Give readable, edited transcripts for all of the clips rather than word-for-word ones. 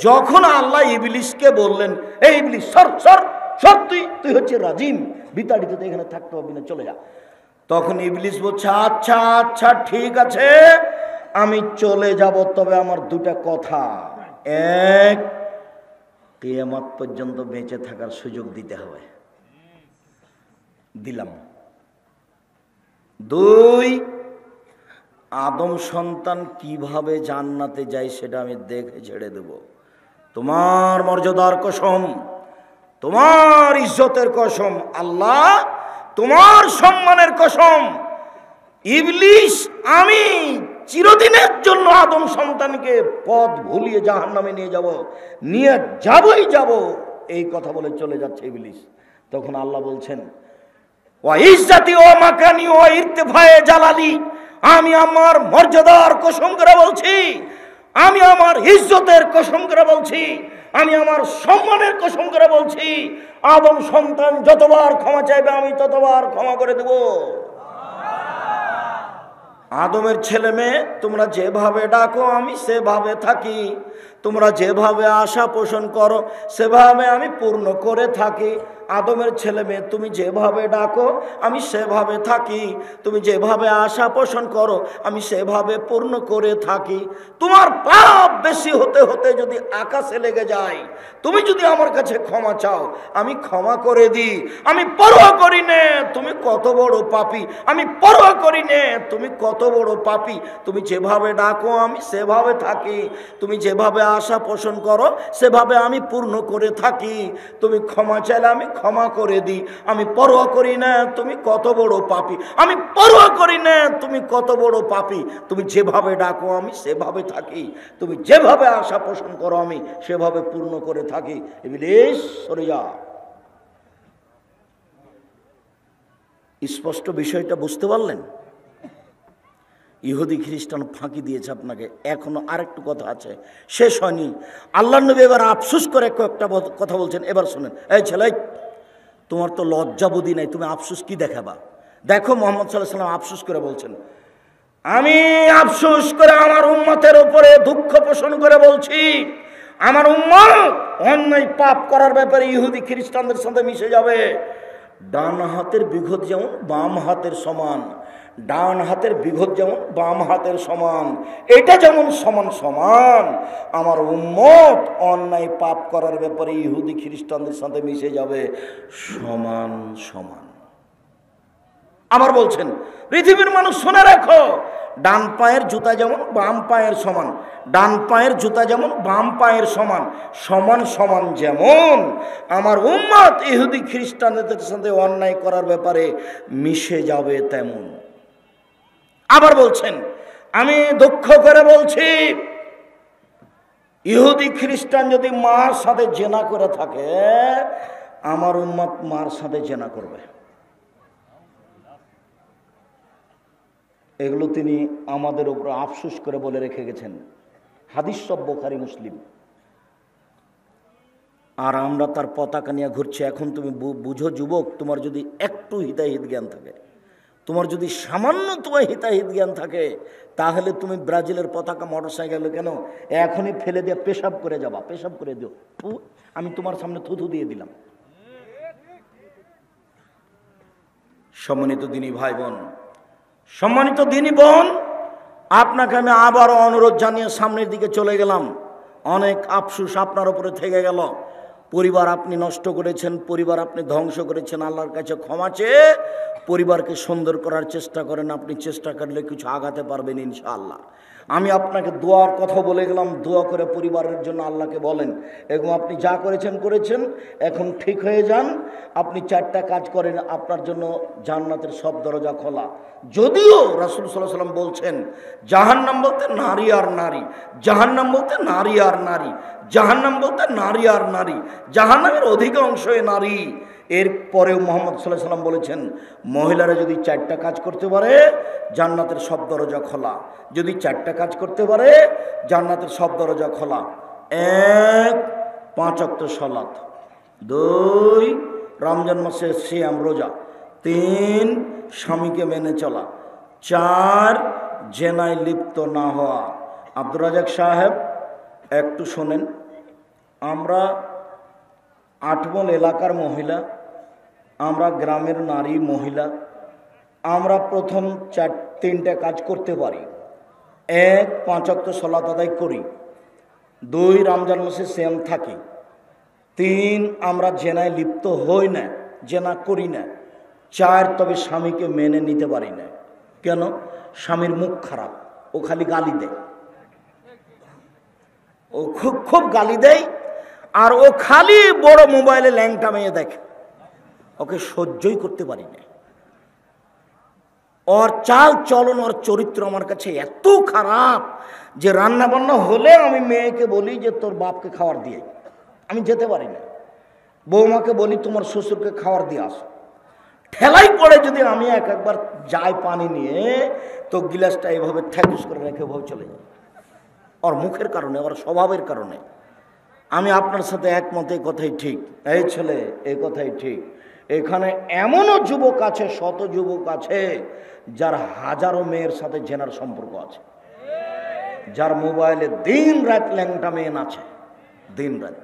যখন আল্লাহ ইবলিসকে বললেন, এই ইবলিস সর সর সর, তুই হচ্ছে রাজিম, বিতাড়িত, এখানে থাকতে হবে না, চলে যা। তখন ইবলিস বলছে, আচ্ছা আচ্ছা ঠিক আছে, আমি চলে যাব, তবে আমার দুটা কথা। এক, কিয়ামত পর্যন্ত বেঁচে থাকার সুযোগ দিতে হবে, দিলাম। দুই, আদম সন্তান কিভাবে জান্নাতে যায় সেটা আমি দেখে ছেড়ে দেব। তোমার মর্যাদার কসম, তোমার ইজ্জতের কসম, আল্লাহ তোমার সম্মানের কসম, ইবলিস আমি চিরদিনের জন্য আদম সন্তানকে পথ ভুলিয়ে জাহান্নামে নিয়ে যাবই যাব, এই কথা বলে চলে যাচ্ছে ইবলিস। তখন আল্লাহ বলছেন, ওয়া ইজ্জতি ওয়া মাকানি ওয়া ইরতিফায়ে জালালি, আমি আমার মর্যাদার কসম করে বলছি, আমি আমার ইজ্জতের কসম করে বলছি, আমি আমার সম্মানের কসম করে বলছি, আদম সন্তান যতবার ক্ষমা চাইবে আমি ততবার ক্ষমা করে দেব। আদমের ছেলে মেয়ে তোমরা যেভাবে ডাকো আমি সেভাবে থাকি, তোমরা যেভাবে আশা পোষণ করো সেভাবে আমি পূর্ণ করে থাকি। আদমের ছেলে মেয়ে তুমি যেভাবে ডাকো আমি সেভাবে থাকি, তুমি যেভাবে আশা পোষণ করো আমি সেভাবে পূর্ণ করে থাকি। তোমার পাপ বেশি হতে হতে যদি আকাশে লেগে যায়, তুমি যদি আমার কাছে ক্ষমা চাও আমি ক্ষমা করে দিই। আমি পরোয়া করি নে তুমি কত বড় পাপী, আমি পরোয়া করি নে তুমি কত বড় পাপী। তুমি যেভাবে ডাকো আমি সেভাবে থাকি, তুমি যেভাবে আশা পোষণ করো সেভাবে আমি পূর্ণ করে থাকি। তুমি ক্ষমা চাইলে আমি ক্ষমা করে দিই। আমি পরোয়া করি না তুমি কত বড় পাপী, আমি পরোয়া করি না তুমি কত বড় পাপী। তুমি যেভাবে ডাকো আমি সেভাবে থাকি, তুমি যেভাবে আশা পোষণ করো আমি সেভাবে পূর্ণ করে থাকি। ইবলিস সরে যা। স্পষ্ট বিষয়টা বুঝতে পারলেন? ইহুদি খ্রিস্টান ফাঁকি দিয়েছে আপনাকে। এখনো আরেকটু কথা আছে, শেষ হয়নি। আল্লাহ নবী এবার আফসোস করে একটা কথা বলছেন, এবার শুনেন। এই ছেলে, তোমার তো লজ্জাবোধই নাই, তুমি আফসোস কি দেখাবা? দেখো মুহাম্মদ সাল্লাল্লাহু আলাইহি ওয়াসাল্লাম আফসোস করে বলছেন, আমি আফসোস করে আমার উম্মতের উপরে দুঃখ পোষণ করে বলছি, আমার উম্মত অন্যায় পাপ করার ব্যাপারে ইহুদি খ্রিস্টানদের সাথে মিশে যাবে। ডান হাতের বিঘত যেমন বাম হাতের সমান, ডান হাতের বিঘত যেমন বাম হাতের সমান, এটা যেমন সমান সমান, আমার উম্মত অন্যায় পাপ করার ব্যাপারে ইহুদি খ্রিস্টানদের সাথে মিশে যাবে সমান সমান। আবার বলছেন, পৃথিবীর মানুষ শুনে রাখো, ডান পায়ের জুতা যেমন বাম পায়ের সমান, ডান পায়ের জুতা যেমন বাম পায়ের সমান, সমান সমান যেমন আমার উম্মত ইহুদি খ্রিস্টানদের সাথে অন্যায় করার ব্যাপারে মিশে যাবে তেমন। আবার বলছেন, আমি দুঃখ করে বলছি, ইহুদি খ্রিস্টান যদি মার সাথে জেনা করে থাকে, আমার উম্মত মার সাথে জেনা করবে। এগুলো তিনি আমাদের উপর আফসোস করে বলে রেখে গেছেন। হাদিস সব বুখারী মুসলিম। আর আমরা তার পতাকা নিয়ে ঘুরছি। এখন তুমি বুঝো যুবক, তোমার যদি একটু হিতাহিত জ্ঞান থাকে, তোমার যদি সামান্য তোমার হিতাহিত জ্ঞান থাকে, তাহলে তুমি ব্রাজিলের পতাকা মোটরসাইকেলে কেন এখনই ফেলে দিয়ে পেশাব করে যাবা, পেশাব করে দিও, আমি তোমার সামনে থুথু দিয়ে দিলাম। সম্মানিত দিনী ভাই বোন, সম্মানিত দিনী বোন, আপনাকে আমি আবারও অনুরোধ জানিয়ে সামনের দিকে চলে গেলাম। অনেক আফসোস আপনার উপরে থেকে গেল। পরিবার আপনি নষ্ট করেছেন, পরিবার আপনি ধ্বংস করেছেন। আল্লাহর কাছে ক্ষমা চেয়ে পরিবারকে সুন্দর করার চেষ্টা করেন। আপনি চেষ্টা করলে কিছু আগাতে পারবেন ইনশাআল্লাহ। আমি আপনাকে দোয়ার কথা বলে গেলাম, দোয়া করে পরিবারের জন্য আল্লাহকে বলেন, এবং আপনি যা করেছেন এখন ঠিক হয়ে যান। আপনি 4টা কাজ করেন, আপনার জন্য জান্নাতের সব দরজা খোলা। যদিও রাসূল সাল্লাল্লাহু আলাইহি ওয়াসাল্লাম বলছেন, জাহান্নাম বলতে নারী আর নারী, জাহান্নাম বলতে নারী আর নারী, জাহান্নাম বলতে নারী আর নারী, জাহান্নামের অধিকাংশই নারী। এরপরেও মুহাম্মদ সাল্লাল্লাহু আলাইহি ওয়াসাল্লাম বলেছেন, মহিলারা যদি 4টা কাজ করতে পারে জান্নাতের সব দরজা খোলা। যদি 4টা কাজ করতে পারে জান্নাতের সব দরজা খোলা। 1, 5 ওয়াক্ত সালাত, 2, রমজান মাসে সিয়াম রোজা, 3, স্বামীকে মেনে চলা, 4, জেনায় লিপ্ত না হওয়া। আব্দুর রাজাক সাহেব একটু শোনেন, আমরা আটমল এলাকার মহিলা, আমরা গ্রামের নারী মহিলা, আমরা প্রথম তিনটা কাজ করতে পারি। এক, 5 ওয়াক্ত সালাত আদায় করি। 2, রমজান মাসে সিয়াম থাকি। 3, আমরা জেনায় লিপ্ত হই না, জেনা করি না। 4, তবে স্বামীকে মেনে নিতে পারি না। কেন? স্বামীর মুখ খারাপ, ও খালি গালি দেয়, ও খুব খুব গালি দেয়, আর ও খালি বড় মোবাইলে ল্যাংটা মেয়ে দেখে, ওকে সহ্যই করতে পারি না। ওর চাল চলন, ওর চরিত্র আমার কাছে এত খারাপ যে রান্না বান্না হলে আমি মেয়েকে বলি যে তোর বাপকে খাবার দিয়ে, আমি যেতে পারি না। বৌমাকে বলি তোমার শ্বশুরকে খাবার দিয়ে আসো। ঠেলাই পড়ে যদি আমি একবার যাই পানি নিয়ে, তো গিলাসটা এভাবে ঠেকুস করে রেখে ভাবে চলে যাই। ওর মুখের কারণে, ওর স্বভাবের কারণে। আমি আপনার সাথে একমত, এই কথাই ঠিক। এই ছেলে, এই কথাই ঠিক। এখানে এমনও যুবক আছে, শত যুবক আছে যার হাজারো মেয়ের সাথে জেনার সম্পর্ক আছে, যার মোবাইলে দিন রাত ল্যাংটা মেয়ে আছে, দিন রাত।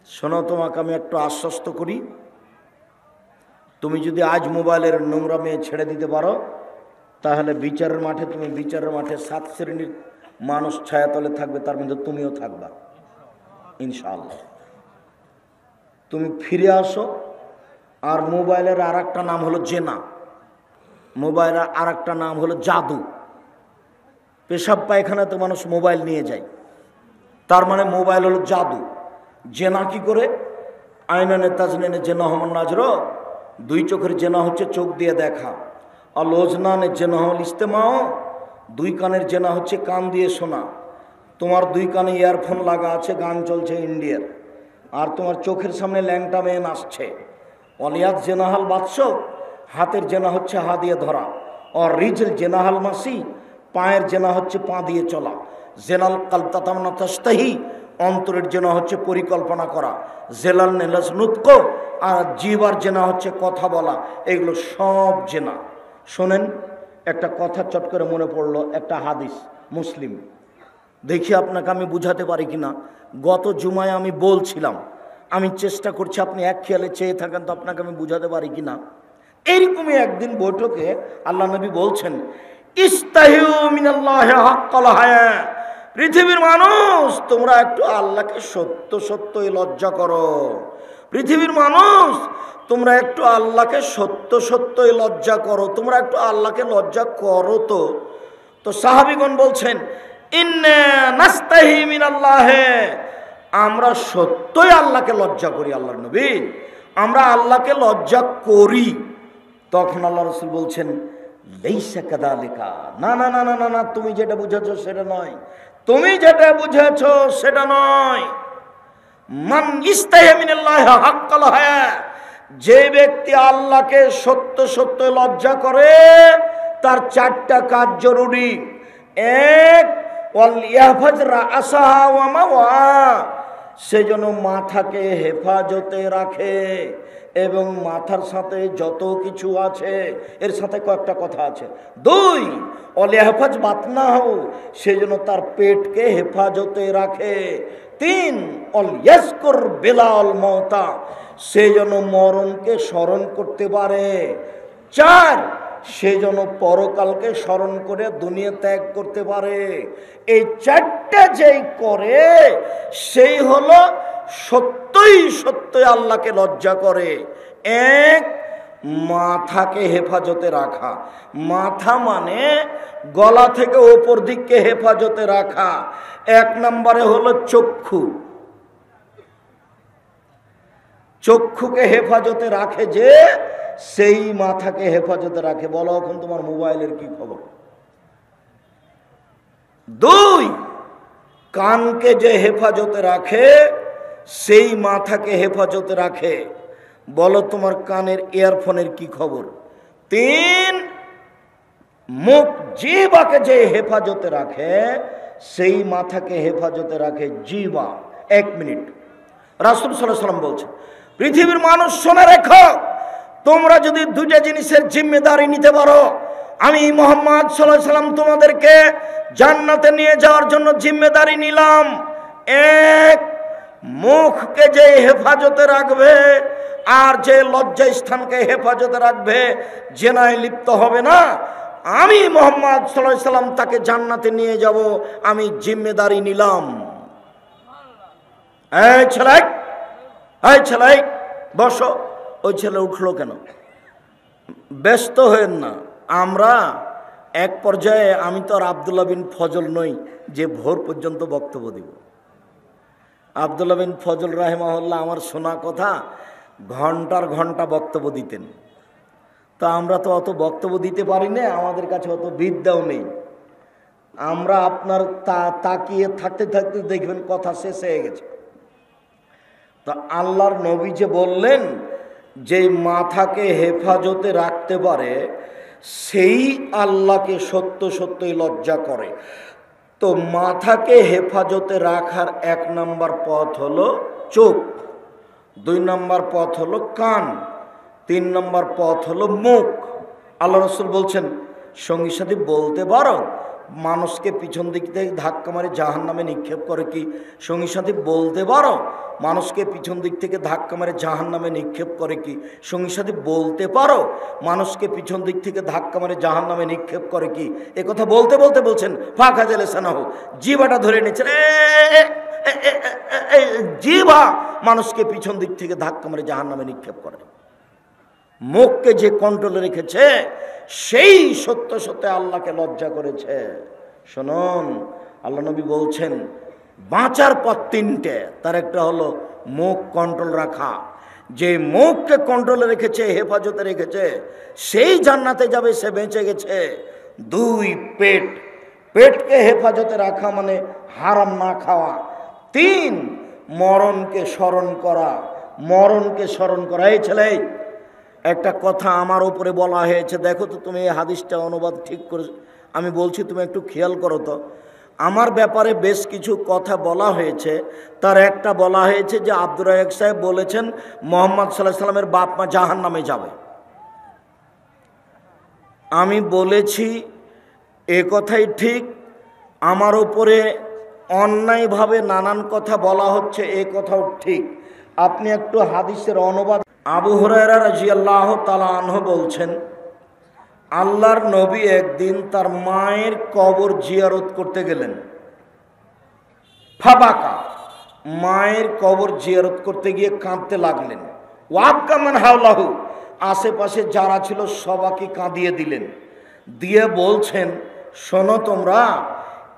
শোনো, তোমাকে আমি একটু আশ্বস্ত করি, তুমি যদি আজ মোবাইলের নোংরা মেয়ে ছেড়ে দিতে পারো, তাহলে বিচারের মাঠে, তুমি বিচারের মাঠে 7 শ্রেণীর মানুষ ছায়াতলে থাকবে, তার মধ্যে তুমিও থাকবা ইনশাআল্লাহ। তুমি ফিরে আসো। আর মোবাইলের আর একটা নাম হলো জেনা, মোবাইলের আর একটা নাম হলো জাদু। পেশাব পায়খানাতে মানুষ মোবাইল নিয়ে যায়, তার মানে মোবাইল হলো জাদু। জেনা কি করে? আইনানে তাজনানে জেনা হমন নাজর, 2 চোখের জেনা হচ্ছে চোখ দিয়ে দেখা। আর লোজনানে জেনা হল ইস্তেমাও, 2 কানের জেনা হচ্ছে কান দিয়ে শোনা। তোমার 2 কানে ইয়ারফোন লাগা আছে, গান চলছে ইন্ডিয়ার, আর তোমার চোখের সামনে ল্যাংটা মেয়ে নাচছে। অলিয়াত জেনাহাল বাদশ, হাতের জেনা হচ্ছে হা দিয়ে ধরা। আর রিজল জেনাহাল মাসি, পায়ের জেনা হচ্ছে পা দিয়ে চলা। জেনাল কালতাতামনা তাস্তাহি, অন্তরের জেনা হচ্ছে পরিকল্পনা করা। জেলাল নেলাস নুতক, আর জিবার জেনা হচ্ছে কথা বলা। এগুলো সব জেনা। শোনেন, একটা কথা চট করে মনে পড়লো, একটা হাদিস মুসলিম, দেখি আপনাকে আমি বুঝাতে পারি কিনা। গত জুমায় আমি বলছিলাম, আমি চেষ্টা করছি আপনি এক খেয়ালে চেয়ে থাকেন তো আপনাকে আমি বুঝাতে পারি কিনা। এইরকমই একদিন বৈঠকে আল্লাহ নবী বলছেন, ইস্তাহিউ মিনাল্লাহি হাক্কাল হায়া, পৃথিবীর মানুষ তোমরা একটু আল্লাহকে সত্য সত্যই লজ্জা করো। পৃথিবীর মানুষ তোমরা একটু আল্লাহকে সত্য সত্যই লজ্জা করো, তোমরা একটু আল্লাহকে লজ্জা করো। তো সাহাবীগণ বলছেন, ইন্না নাস্তাহি মিনাল্লাহি, আমরা সত্যই আল্লাহকে লজ্জা করি। আল্লাহর নবী, আমরা আল্লাহকে লজ্জা করি। তখন আল্লাহ রাসূল বলছেন, লাইসা কাযালিকা, না না না না না, তুমি যেটা বুঝেছো সেটা নয়, তুমি যেটা বুঝেছো সেটা নয়। মান ইস্তাহি মিনাল্লাহি হাক্কাল হায়া, যে ব্যক্তি আল্লাহকে সত্য সত্য লজ্জা করে, তার 4টা কাজ জরুরি। 1, ওয়াল ইয়াহফাজ রাসাহা ওয়া মাওয়া, সে যেন মাথাকে হেফাজতে রাখে, এবং মাথার সাথে যত কিছু আছে এর সাথে কয়েকটা কথা আছে। 2, ওয়াল ইয়াহফাজ বাতনাহু, সে যেন তার পেটকে হেফাজতে রাখে। 3, ওয়াল ইয়াজকুর বিলাল মাউতা, সে যেন মরণকে স্মরণ করতে পারে। 4, সে যেন পরকালকে স্মরণ করে দুনিয়া ত্যাগ করতে পারে। এই 4টা যেই করে, সেই হলো সত্যই সত্যই আল্লাহকে লজ্জা করে। 1, মাথাকে হেফাজতে রাখা। মাথা মানে গলা থেকে ওপর দিককে হেফাজতে রাখা। 1 নম্বরে হলো চক্ষু। চক্ষুকে হেফাজতে রাখে যে, সেই মাথাকে হেফাজতে রাখে। বলো এখন তোমার মোবাইলের কি খবর? 2, কানকে যে হেফাজতে রাখে, সেই মাথাকে হেফাজতে রাখে। বলো তোমার কানের ইয়ারফোনের কি খবর? 3, মুখ জিহ্বাকে যে হেফাজতে রাখে, সেই মাথাকে হেফাজতে রাখে জিহ্বা। 1 মিনিট, রাসূল সাল্লাল্লাহু আলাইহি ওয়াসাল্লাম বলছেন, পৃথিবীর মানুষ শুনে রেখো, তোমরা যদি 2টা জিনিসের জিম্মেদারি নিতে পারো, আমি মুহাম্মদ সাল্লাল্লাহু আলাইহি ওয়াসাল্লাম তোমাদেরকে জান্নাতে নিয়ে যাওয়ার জন্য জিম্মেদারি নিলাম। এক, মুখকে যে হেফাজতে রাখবে আর যে লজ্জা স্থানকে হেফাজতে রাখবে, জেনায় লিপ্ত হবে না, আমি মুহাম্মদ সাল্লাল্লাহু আলাইহি সাল্লাম তাকে জান্নাতে নিয়ে যাব, আমি জিম্মেদারি নিলাম। এই ছেলে বসো। ওই ছেলে উঠলো কেন? ব্যস্ত হয়েন না। আমরা এক পর্যায়ে, আমি তো আর আব্দুল্লাহ বিন ফজল নই যে ভোর পর্যন্ত বক্তব্য দিব। আব্দুল্লাহ বিন ফজল রাহিমাহুল্লাহ আমার শোনা কথা ঘন্টার ঘন্টা বক্তব্য দিতেন। তো আমরা তো অত বক্তব্য দিতে পারি না, আমাদের কাছে অত বিদ্যাও নেই। আমরা আপনার তাকিয়ে থাকতে থাকতে দেখবেন কথা শেষ হয়ে গেছে। তো আল্লাহর নবী যে বললেন যে মাথাকে হেফাজতে রাখতে পারে সেই আল্লাহকে সত্য সত্যই লজ্জা করে। তো মাথাকে হেফাজতে রাখার 1 নম্বর পথ হলো চোখ, 2 নম্বর পথ হলো কান, 3 নম্বর পথ হলো মুখ। আল্লাহ রাসূল বলছেন, সঙ্গী সাথী বলতে পারো মানুষকে পিছন দিক থেকে ধাক্কা মারে জাহান্নামে নিক্ষেপ করে কি? সঙ্গী সাথী বলতে পারো মানুষকে পিছন দিক থেকে ধাক্কা মারে জাহান্নামে নিক্ষেপ করে কি? সঙ্গী সাথী বলতে পারো মানুষকে পিছন দিক থেকে ধাক্কা মারে জাহান্নামে নিক্ষেপ করে কি? এ কথা বলতে বলতে বলছেন ফাঁকা জেলে সানাহু, জিভাটা ধরে নিচ্ছেন, জিভা মানুষকে পিছন দিক থেকে ধাক্কা মারে জাহান্নামে নিক্ষেপ করে। মুখকে যে কন্ট্রোলে রেখেছে সেই সত্য সত্য আল্লাহকে লজ্জা করেছে। শুনুন, আল্লাহ নবী বলছেন বাঁচার পথ 3টে, তার একটা হলো মুখ কন্ট্রোল রাখা। যে মুখকে কন্ট্রোলে রেখেছে, হেফাজতে রেখেছে, সেই জান্নাতে যাবে, সে বেঁচে গেছে। 2, পেটকে হেফাজতে রাখা মানে হারাম না খাওয়া। 3, মরণকে স্মরণ করা। এই ছেলে, একটা কথা আমার উপরে বলা হয়েছে, দেখো তো তুমি এই হাদিসটা অনুবাদ ঠিক করে, আমি বলছি তুমি একটু খেয়াল করো তো। আমার ব্যাপারে বেশ কিছু কথা বলা হয়েছে, তার একটা বলা হয়েছে যে আব্দুর রাজ্জাক সাহেব বলেছেন মুহাম্মদ সাল্লাল্লাহু আলাইহি সাল্লামের বাপ মা জাহান্নামে যাবে। আমি বলেছি এ কথাই ঠিক, আমার উপরে অন্যায়ভাবে নানান কথা বলা হচ্ছে, এ কথাও ঠিক। আপনি একটু হাদিসের অনুবাদ। আবু হুরায়রা রাদিয়াল্লাহু তাআলা আনহু বলছেন, আল্লাহর নবী একদিন তার মায়ের কবর জিয়ারত করতে গেলেন। ফাবাকা, মায়ের কবর জিয়ারত করতে গিয়ে কাঁদতে লাগলেন। ওয়াবকা মান হাওলাহু, আশেপাশে যারা ছিল সবাইকে কাঁদিয়ে দিলেন, দিয়ে বলছেন, শোনো তোমরা,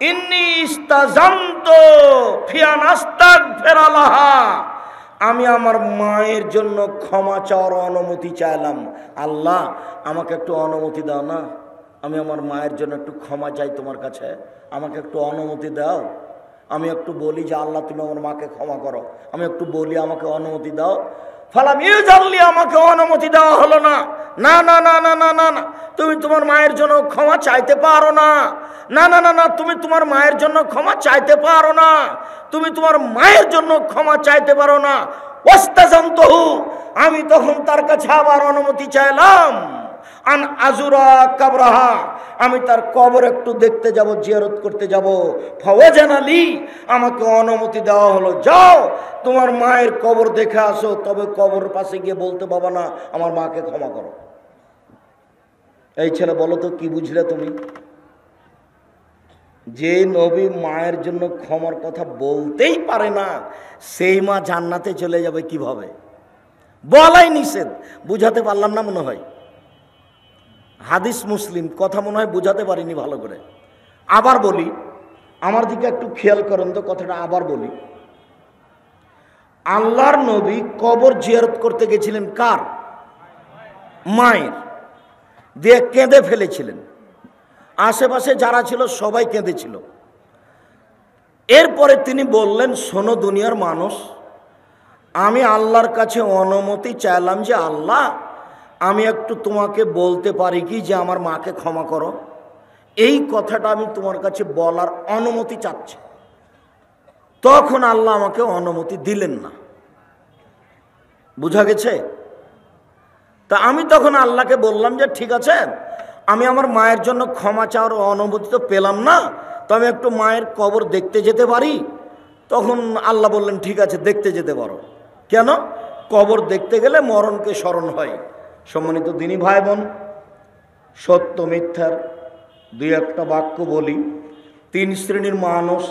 ইন্নী ইস্তাজানতু ফি আন আস্তাগফিরা লাহা, আমি আমার মায়ের জন্য ক্ষমা চাওয়ার অনুমতি চাইলাম। আল্লাহ আমাকে একটু অনুমতি দাও না, আমি আমার মায়ের জন্য একটু ক্ষমা চাই তোমার কাছে, আমাকে একটু অনুমতি দাও। আমি একটু বলি যে আল্লাহ তুমি আমার মাকে ক্ষমা করো, আমি একটু বলি আমাকে অনুমতি দাও। ফালাম ইউজাল্লি, আমাকে অনুমতি দেওয়া হলো না। না না না না না না না, তুমি তোমার মায়ের জন্য ক্ষমা চাইতে পারো না। না না না না, তুমি তোমার মায়ের জন্য ক্ষমা চাইতে পারো না, তুমি তোমার মায়ের জন্য ক্ষমা চাইতে পারো না। ওয়াস্তাজানতুহু, আমি তখন তার কাছে আবার অনুমতি চাইলাম। আন আজুরা কাবরাহা, আমি তার কবর একটু দেখতে যাব, জিয়ারত করতে যাব। ফাওয়াজানালি, আমাকে অনুমতি দেওয়া হলো, যাও তোমার মায়ের কবর দেখে আসো, তবে কবর পাশে গিয়ে বলতে বাবা না আমার মাকে ক্ষমা করো। এই ছেলে বলো তো কি বুঝলে তুমি? যে নবী মায়ের জন্য ক্ষমার কথা বলতেই পারে না, সেই মা জান্নাতে চলে যাবে কিভাবে? বলাই নিষেধ। বুঝাতে পারলাম না মনে হয়? হাদিস মুসলিম, কথা মনে হয় বুঝাতে পারিনি ভালো করে। আবার বলি, আমার দিকে একটু খেয়াল করেন তো, কথাটা আবার বলি। আল্লাহর নবী কবর জিয়ারত করতে গেছিলেন কার? মায়ের। দিয়ে কেঁদে ফেলেছিলেন, আশেপাশে যারা ছিল সবাই কেঁদেছিল। এরপরে তিনি বললেন, শোনো দুনিয়ার মানুষ, আমি আল্লাহর কাছে অনুমতি চাইলাম যে আল্লাহ আমি একটু তোমাকে বলতে পারি কি যে আমার মাকে ক্ষমা করো। এই কথাটা আমি তোমার কাছে বলার অনুমতি চাচ্ছি। তখন আল্লাহ আমাকে অনুমতি দিলেন না। বুঝা গেছে? তা আমি তখন আল্লাহকে বললাম যে ঠিক আছে, আমি আমার মায়ের জন্য ক্ষমা চাওয়ার অনুমতি তো পেলাম না, তো আমি একটু মায়ের কবর দেখতে যেতে পারি? তখন আল্লাহ বললেন ঠিক আছে দেখতে যেতে পারো। কেন? কবর দেখতে গেলে মরণকে স্মরণ হয়। সম্মানিত দিনী ভাই বোন, সত্য মিথ্যার দুই একটা বাক্য বলি। তিন শ্রেণীর মানুষ